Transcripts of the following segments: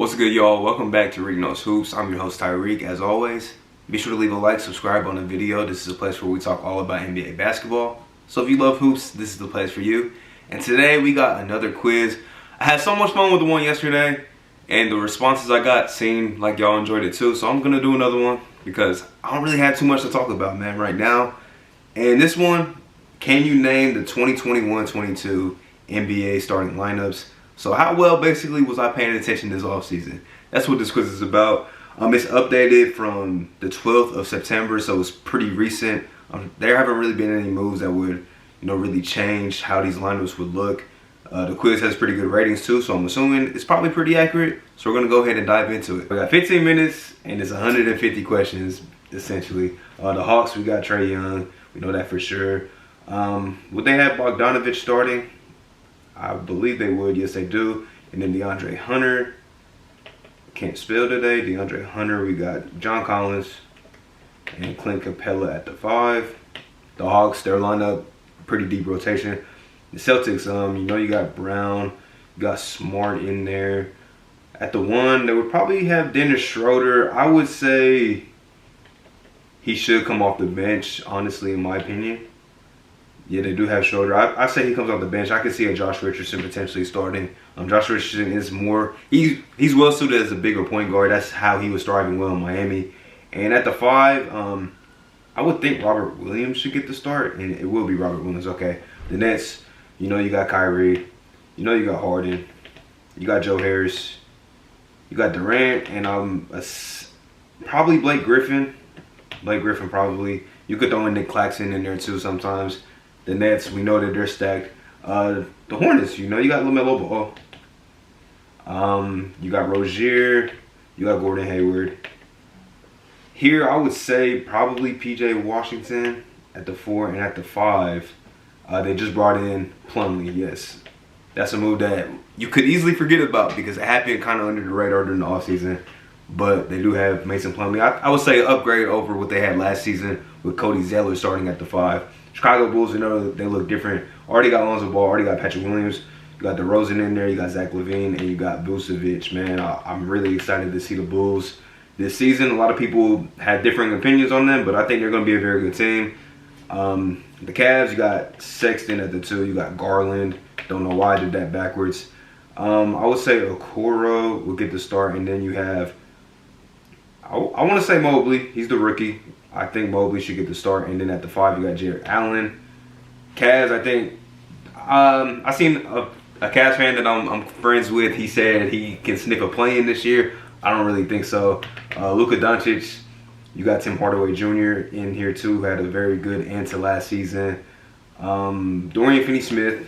What's good, y'all? Welcome back to Rick Knows Hoops. I'm your host, Tyreek. As always, be sure to leave a like, subscribe on the video. This is a place where we talk all about NBA basketball. So if you love hoops, this is the place for you. And today we got another quiz. I had so much fun with the one yesterday, and the responses I got seemed like y'all enjoyed it too. So I'm gonna do another one because I don't really have too much to talk about, man, right now. And this one, can you name the 2021-22 NBA starting lineups? So how well basically was I paying attention this offseason? That's what this quiz is about. It's updated from the 12th of September, so it's pretty recent. There haven't really been any moves that would, really change how these lineups would look. The quiz has pretty good ratings too, so I'm assuming it's probably pretty accurate. So we're gonna go ahead and dive into it. We got 15 minutes and it's 150 questions essentially. The Hawks, we got Trae Young. We know that for sure. Would they have Bogdanovich starting? I believe they would. Yes, they do. And then DeAndre Hunter. Can't spell today. DeAndre Hunter. We got John Collins and Clint Capella at the 5. The Hawks, their lineup, pretty deep rotation. The Celtics, you got Brown. You got Smart in there. At the 1, they would probably have Dennis Schroeder. I would say he should come off the bench, honestly, in my opinion. Yeah, they do have Schroeder. I say he comes off the bench. I can see a Josh Richardson potentially starting. Josh Richardson is more, he's well suited as a bigger point guard. That's how he was thriving well in Miami. And at the 5, I would think Robert Williams should get the start, and it will be Robert Williams. Okay, the Nets, you got Kyrie, you got Harden, you got Joe Harris, you got Durant, and probably Blake Griffin. Blake Griffin probably. You could throw in Nick Claxton in there too sometimes. The Nets, we know that they're stacked. The Hornets, you got LaMelo Ball. You got Rozier. You got Gordon Hayward. Here, I would say probably PJ Washington at the 4 and at the 5. They just brought in Plumlee. Yes, that's a move that you could easily forget about because it happened kind of under the radar during the offseason. But they do have Mason Plumlee. I would say upgrade over what they had last season with Cody Zeller starting at the 5. Chicago Bulls, they look different. Already got Lonzo Ball, already got Patrick Williams. You got DeRozan in there, you got Zach LaVine, and you got Vucevic. Man, I'm really excited to see the Bulls this season. A lot of people had differing opinions on them, but I think they're going to be a very good team. The Cavs, you got Sexton at the 2. You got Garland. Don't know why I did that backwards. I would say Okoro will get the start, and then you have, I want to say Mobley. He's the rookie. I think Mobley should get the start. And then at the 5, you got Jarrett Allen. Cavs, I think, I seen a Cavs fan that I'm friends with. He said he can sniff a play-in this year. I don't really think so. Luka Doncic, you got Tim Hardaway Jr. in here too, who had a very good end to last season. Dorian Finney-Smith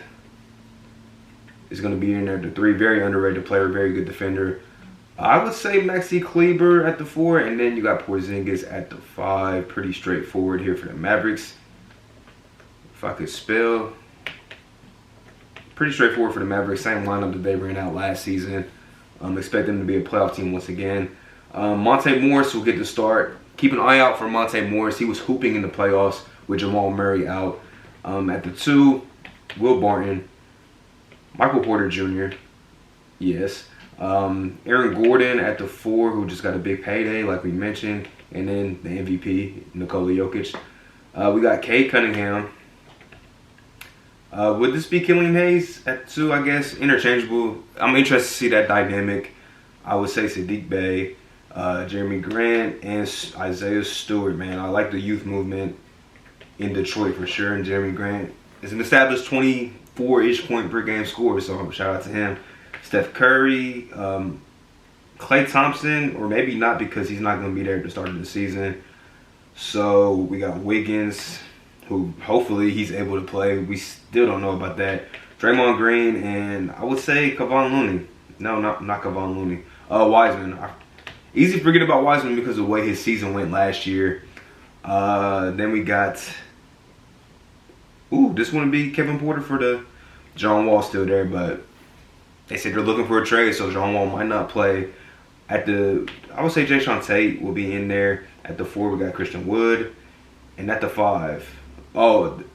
is going to be in there at the 3. Very underrated player, very good defender. I would say Maxi Kleber at the 4, and then you got Porzingis at the 5. Pretty straightforward here for the Mavericks. If I could spell. Pretty straightforward for the Mavericks. Same lineup that they ran out last season. Expect them to be a playoff team once again. Monte Morris will get the start. Keep an eye out for Monte Morris. He was hooping in the playoffs with Jamal Murray out. At the 2, Will Barton. Michael Porter Jr. Yes. Aaron Gordon at the 4, who just got a big payday, like we mentioned, and then the MVP, Nikola Jokic. We got Cade Cunningham. Would this be Killian Hayes at 2? I guess interchangeable. I'm interested to see that dynamic. I would say Sadiq Bey, Jeremy Grant, and Isaiah Stewart. Man, I like the youth movement in Detroit for sure. And Jeremy Grant is an established 24-ish point per game scorer, so shout out to him. Steph Curry, Klay Thompson, or maybe not because he's not going to be there at the start of the season. So we got Wiggins, who hopefully he's able to play. We still don't know about that. Draymond Green, and I would say Kevon Looney. No, not Kevon Looney. Wiseman. Easy to forget about Wiseman because of the way his season went last year. Then we got, this wouldn't be Kevin Porter for the John Wall still there, but they said they're looking for a trade, so John Wall might not play. I would say Jayshawn Tate will be in there. At the 4, we got Christian Wood. And at the 5,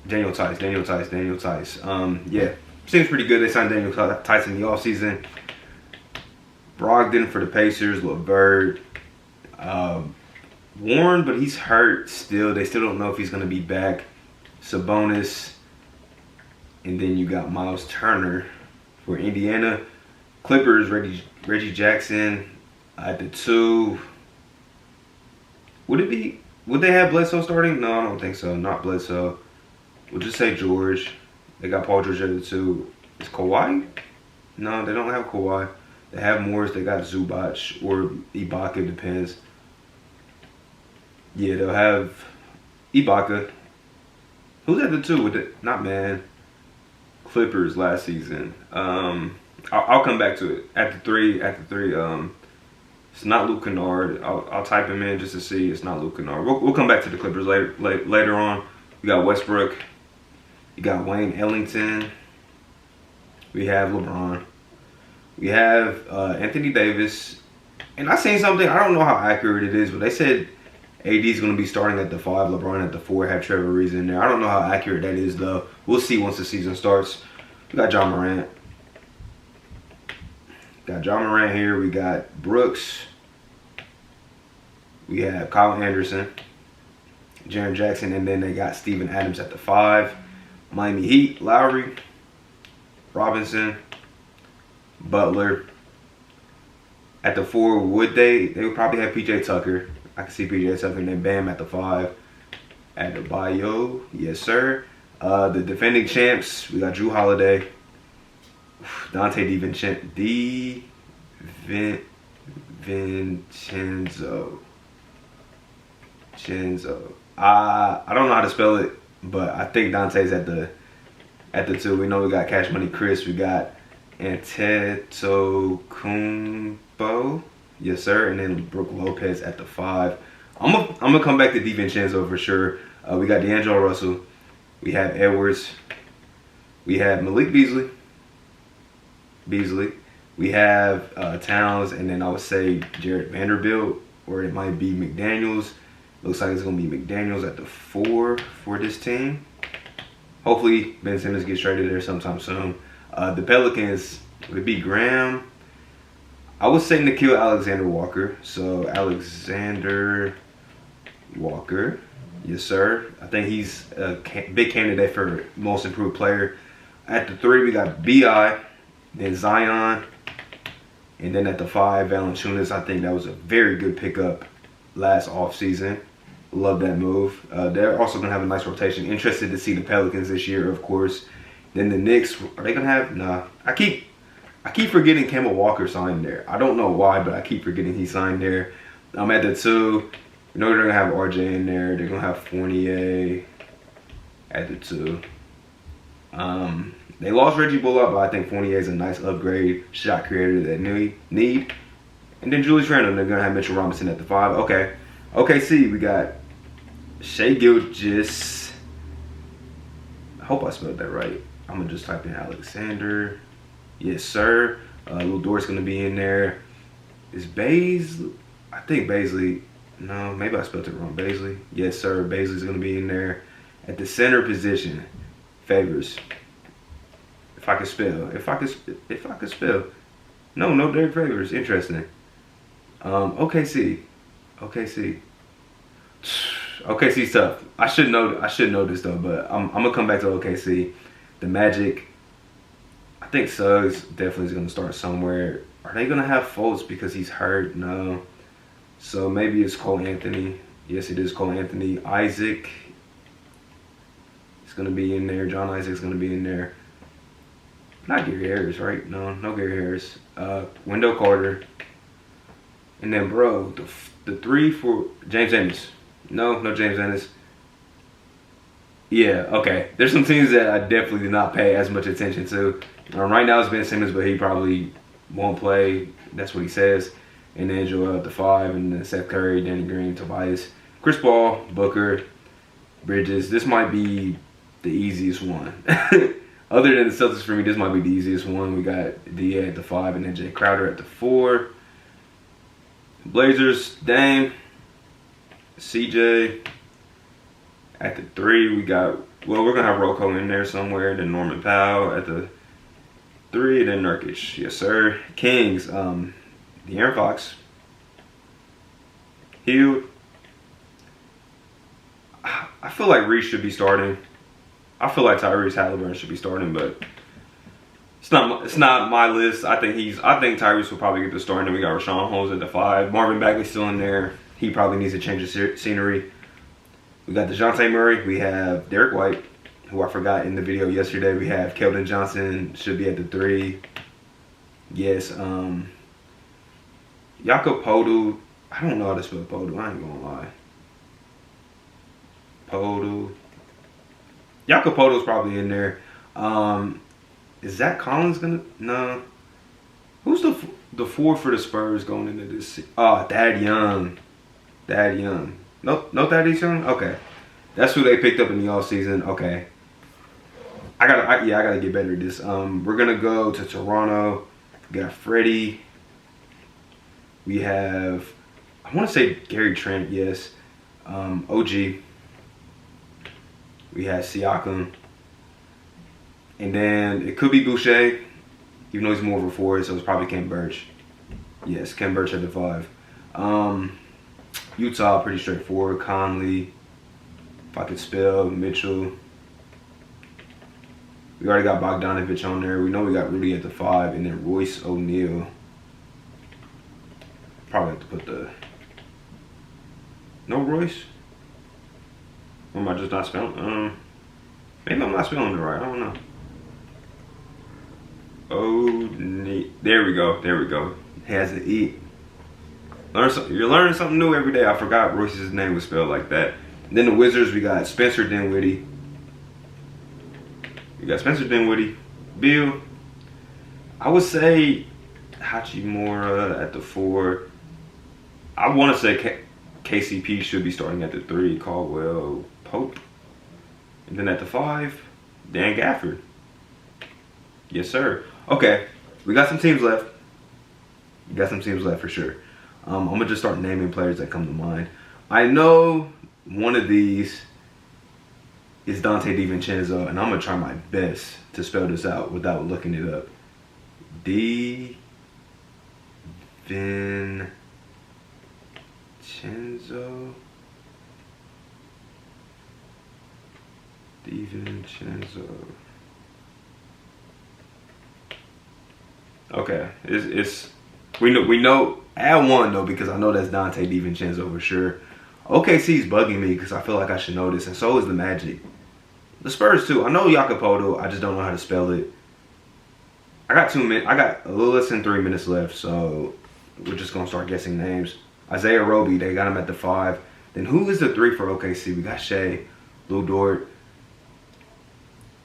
Daniel Tice. Yeah, seems pretty good. They signed Daniel Tice in the offseason. Brogdon for the Pacers, LeVert, Warren, but he's hurt still. They still don't know if he's going to be back. Sabonis, and then you got Miles Turner for Indiana. Clippers, Reggie Jackson at the 2. Would they have Bledsoe starting? No, I don't think so. Not Bledsoe. We'll just say George. They got Paul George at the 2. Is Kawhi? No, they don't have Kawhi. They have Morris. They got Zubac or Ibaka. Depends. Yeah, they'll have Ibaka. Who's at the 2 with it? Not man. Clippers last season. I'll come back to it. At the 3. It's not Luke Kennard. I'll type him in just to see. It's not Luke Kennard. We'll come back to the Clippers later on. We got Westbrook. You got Wayne Ellington. We have LeBron. We have Anthony Davis. And I seen something. I don't know how accurate it is, but they said AD is going to be starting at the 5. LeBron at the 4. Have Trevor Ariza in there. I don't know how accurate that is, though. We'll see once the season starts. We got John Morant. Got John Morant here. We got Brooks. We have Kyle Anderson, Jaren Jackson, and then they got Steven Adams at the 5. Miami Heat, Lowry, Robinson, Butler. At the 4, they would probably have PJ Tucker. I can see PJ Tucker, and then Bam at the 5. At the Bio, yes sir. The defending champs, we got Drew Holiday, Dante DiVincenzo. I don't know how to spell it, but I think Dante's at the 2. We know we got Cash Money Chris. We got Antetokounmpo, yes sir, and then Brook Lopez at the 5. I'm gonna come back to DiVincenzo for sure. We got D'Angelo Russell. We have Edwards. We have Malik Beasley. We have Towns, and then I would say Jared Vanderbilt, or it might be McDaniels. Looks like it's going to be McDaniels at the 4 for this team. Hopefully, Ben Simmons gets traded there sometime soon. The Pelicans, would it be Graham? I would say Nickeil Alexander-Walker. So, Alexander Walker. Yes, sir. I think he's a big candidate for most improved player. At the 3, we got B.I., then Zion. And then at the 5, Valanciunas. I think that was a very good pickup last offseason. Love that move. They're also going to have a nice rotation. Interested to see the Pelicans this year, of course. Then the Knicks, are they going to have? Nah. I keep forgetting Kemba Walker signed there. I don't know why, but I keep forgetting he signed there. I'm at the 2. You know they're going to have RJ in there. They're going to have Fournier at the 2. They lost Reggie Bullock, but I think Fournier is a nice upgrade shot creator that they need. And then Julius Randle, they're going to have Mitchell Robinson at the 5. Okay. OKC, we got Shai Gilgeous. I hope I spelled that right. I'm going to just type in Alexander. Yes, sir. Lil Dort's going to be in there. Is Baisley? I think Baisley. No, maybe I spelled it wrong. Baisley. Yes, sir. Baisley's going to be in there. At the center position, Favors. If I could spell. No Derek Favors. Interesting. OKC's tough. I should know this though, but I'm gonna come back to OKC. The Magic. I think Suggs definitely is gonna start somewhere. Are they gonna have Fultz because he's hurt? No. So maybe it's Cole Anthony. Yes, it is Cole Anthony. Isaac is gonna be in there. John Isaac's gonna be in there. Not Gary Harris, right? No Gary Harris. Wendell Carter. And then, bro, the 3 for James Ennis. No James Ennis. Yeah, okay. There's some teams that I definitely did not pay as much attention to. Right now it's Ben Simmons, but he probably won't play. That's what he says. And then Joel at the 5, and then Seth Curry, Danny Green, Tobias, Chris Paul, Booker, Bridges. This might be the easiest one. Other than the Celtics for me, this might be the easiest one. We got D.A. at the 5, and then Jay Crowder at the 4. Blazers, Dame, CJ. At the 3, we got, well, we're going to have Rocco in there somewhere. Then Norman Powell at the 3, then Nurkic. Yes, sir. Kings, De'Aaron Fox. Hield. I feel like Reese should be starting. I feel like Tyrese Halliburton should be starting, but it's not my list. I think Tyrese will probably get the start. And then we got Rashawn Holmes at the 5. Marvin Bagley's still in there. He probably needs a change of scenery. We got DeJounte Murray. We have Derek White, who I forgot in the video yesterday. We have Keldon Johnson should be at the 3. Yes. Jakob Poeltl. I don't know how to spell Poeltl. I ain't gonna lie. Poeltl. Jakob Poeltl's probably in there. Is Zach Collins gonna? No. Who's the 4 for the Spurs going into this? Oh, Thad Young. Thad Young. No, Thaddeus Young. Okay, that's who they picked up in the offseason. Okay. I gotta get better at this. We're gonna go to Toronto. We got Freddie. We have, I want to say Gary Trent. Yes. OG. We have Siakam. And then it could be Boucher, even though he's more of a forward, so it's probably Ken Birch. Yes, Ken Birch at the 5. Utah, pretty straightforward. Conley, if I could spell, Mitchell. We already got Bogdanovich on there. We know we got Rudy at the 5, and then Royce O'Neal. Probably have to put the... No Royce? Or am I just not spelling? Maybe I'm not spelling it right. I don't know. There we go. He has an E. You're learning something new every day. I forgot Royce's name was spelled like that. And then the Wizards, we got Spencer Dinwiddie. Bill. I would say Hachimura at the 4. I want to say KCP should be starting at the 3. Caldwell Pope. And then at the 5, Dan Gafford. Yes, sir. Okay, we got some teams left. For sure. I'm going to just start naming players that come to mind. I know one of these is Dante DiVincenzo, and I'm going to try my best to spell this out without looking it up. DiVincenzo. Okay, we know add 1 though, because I know that's Dante DiVincenzo for sure. OKC's bugging me because I feel like I should know this, and so is the Magic. The Spurs too. I know Jakob Poeltl, I just don't know how to spell it. I got a little less than 3 minutes left, so we're just gonna start guessing names. Isaiah Roby, they got him at the 5. Then who is the 3 for OKC? We got Shea, Lou Dort.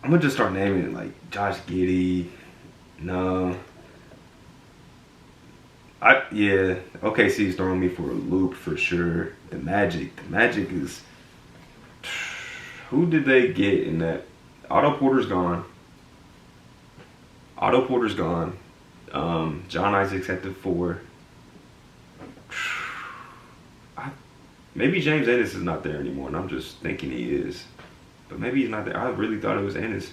I'm gonna just start naming it, like Josh Giddey. No. OKC is throwing me for a loop for sure. The Magic is. Who did they get in that? Otto Porter's gone. John Isaac's at the 4. Maybe James Ennis is not there anymore, and I'm just thinking he is. But maybe he's not there. I really thought it was Ennis.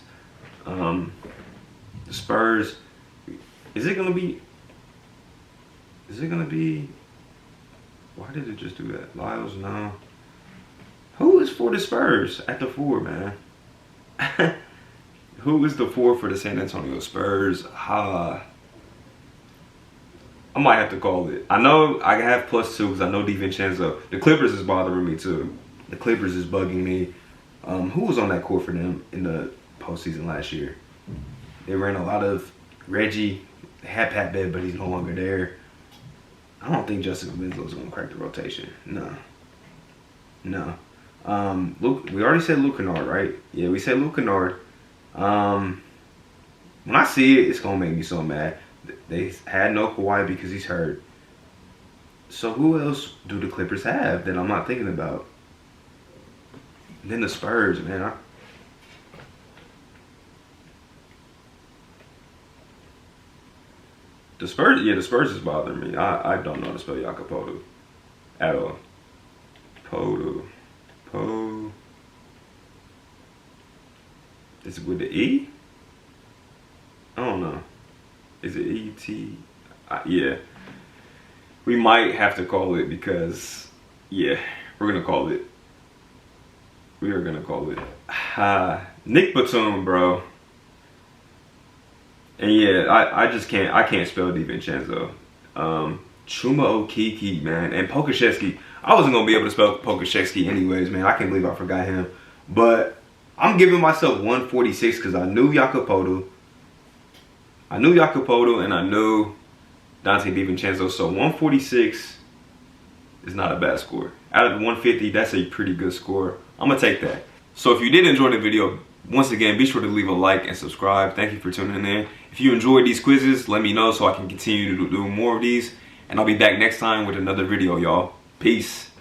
The Spurs. Is it gonna be? Why did it just do that? Lyles, no. Who is for the Spurs at the 4, man? Who is the 4 for the San Antonio Spurs? I might have to call it. I know I have +2 because I know DiVincenzo. The Clippers is bothering me too. The Clippers is bugging me. Who was on that court for them in the postseason last year? They ran a lot of Reggie. They had Pat Bev, but he's no longer there. I don't think Justin Winslow's going to crack the rotation. No. Luke, we already said Luke Kennard, right? Yeah, we said Luke Kennard. When I see it, it's going to make me so mad. They had no Kawhi because he's hurt. So who else do the Clippers have that I'm not thinking about? And then the Spurs, man. The Spurs is bothering me. I don't know how to spell Jakob Poeltl at all. Is it with the E? I don't know. Is it E-T? Yeah. We might have to call it because, yeah, we're going to call it. We are going to call it. Nick Batum, bro. And yeah, I just can't, I can't spell DiVincenzo. Chuma Okeke, man. And Pokashevsky. I wasn't going to be able to spell Pokashevsky anyways, man. I can't believe I forgot him. But I'm giving myself 146 because I knew Jakopoto. And I knew Dante DiVincenzo. So 146 is not a bad score. Out of 150, that's a pretty good score. I'm going to take that. So if you did enjoy the video, once again, be sure to leave a like and subscribe. Thank you for tuning in. If you enjoyed these quizzes, let me know so I can continue to do more of these. And I'll be back next time with another video, y'all. Peace.